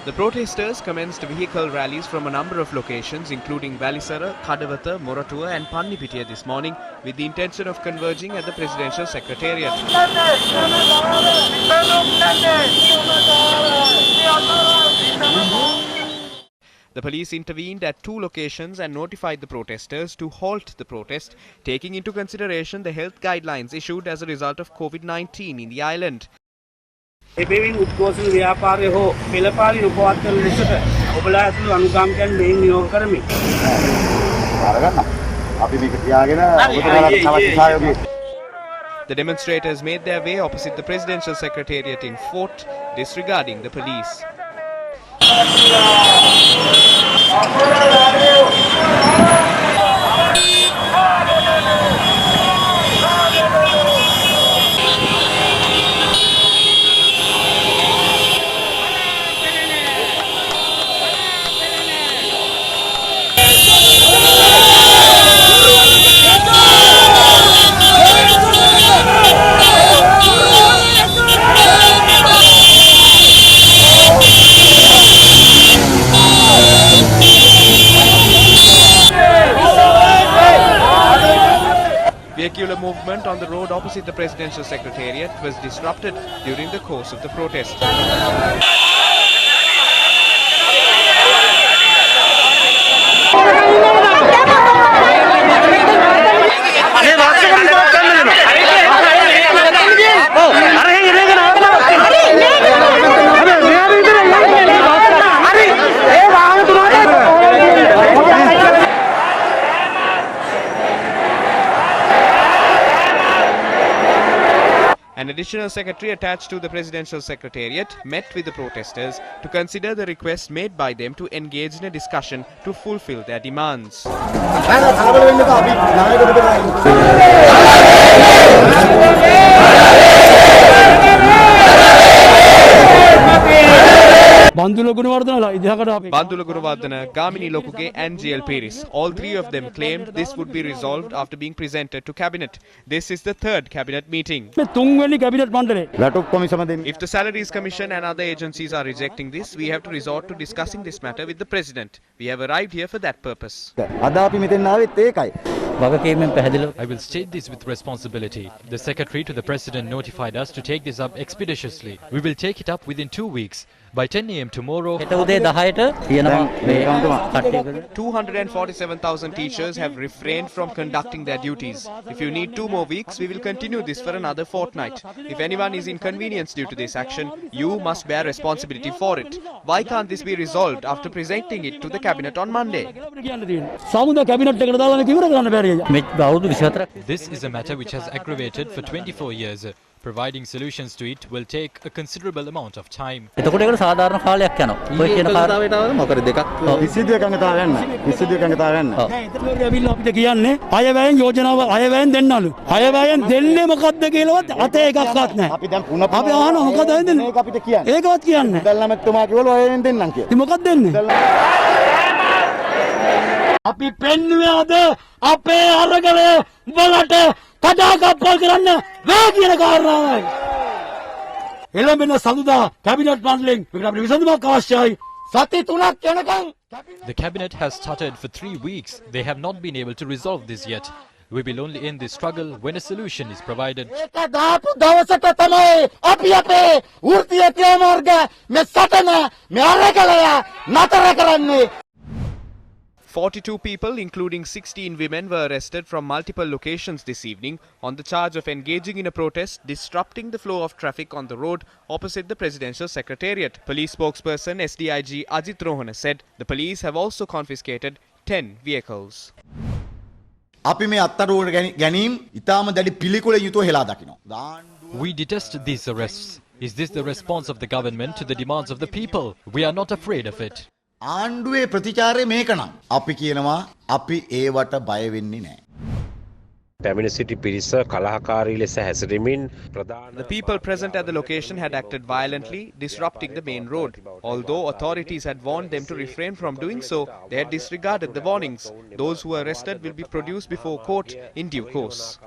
The protesters commenced vehicle rallies from a number of locations including Valisara, Kadawatha, Moratuwa and Pannipitiya this morning with the intention of converging at the Presidential Secretariat. The police intervened at 2 locations and notified the protesters to halt the protest, taking into consideration the health guidelines issued as a result of COVID-19 in the island. එබැවින් උද්ඝෝෂණ ව්‍යාපාරය හෝ පෙළපාලි නොපවත් කරන ලෙසට ඔබලා ඇතුළු අනුගාමිකයන් මෙයින් නියෝග කරමි. The demonstrators made their way opposite the Presidential Secretariat in Fort, disregarding the police. Vehicular movement on the road opposite the Presidential Secretariat was disrupted during the course of the protest. An additional secretary attached to the Presidential Secretariat met with the protesters to consider the request made by them to engage in a discussion to fulfill their demands. Bandula Gunawardana, Gamini Lokuge and GL Peris. All 3 of them claimed this would be resolved after being presented to Cabinet. This is the 3rd Cabinet meeting. If the Salaries Commission and other agencies are rejecting this, we have to resort to discussing this matter with the President. We have arrived here for that purpose. I will state this with responsibility. The Secretary to the President notified us to take this up expeditiously. We will take it up within 2 weeks. By 10 a.m. tomorrow, 247,000 teachers have refrained from conducting their duties. If you need 2 more weeks, we will continue this for another fortnight. If anyone is inconvenienced due to this action, you must bear responsibility for it. Why can't this be resolved after presenting it to the Cabinet on Monday? This is a matter which has aggravated for 24 years. Providing solutions to it will take a considerable amount of time. The Cabinet has stuttered for 3 weeks. They have not been able to resolve this yet. We will only end this struggle when a solution is provided. 42 people, including 16 women, were arrested from multiple locations this evening on the charge of engaging in a protest, disrupting the flow of traffic on the road opposite the Presidential Secretariat. Police spokesperson SDIG Ajit Rohana said the police have also confiscated 10 vehicles. We detest these arrests. Is this the response of the government to the demands of the people? We are not afraid of it. ආණ්ඩුවේ ප්‍රතිචාරය මේක නම් අපි කියනවා අපි ඒවට බය වෙන්නේ නැහැ. The people present at the location had acted violently, disrupting the main road. Although authorities had warned them to refrain from doing so, they had disregarded the warnings. Those who were arrested will be produced before court in due course.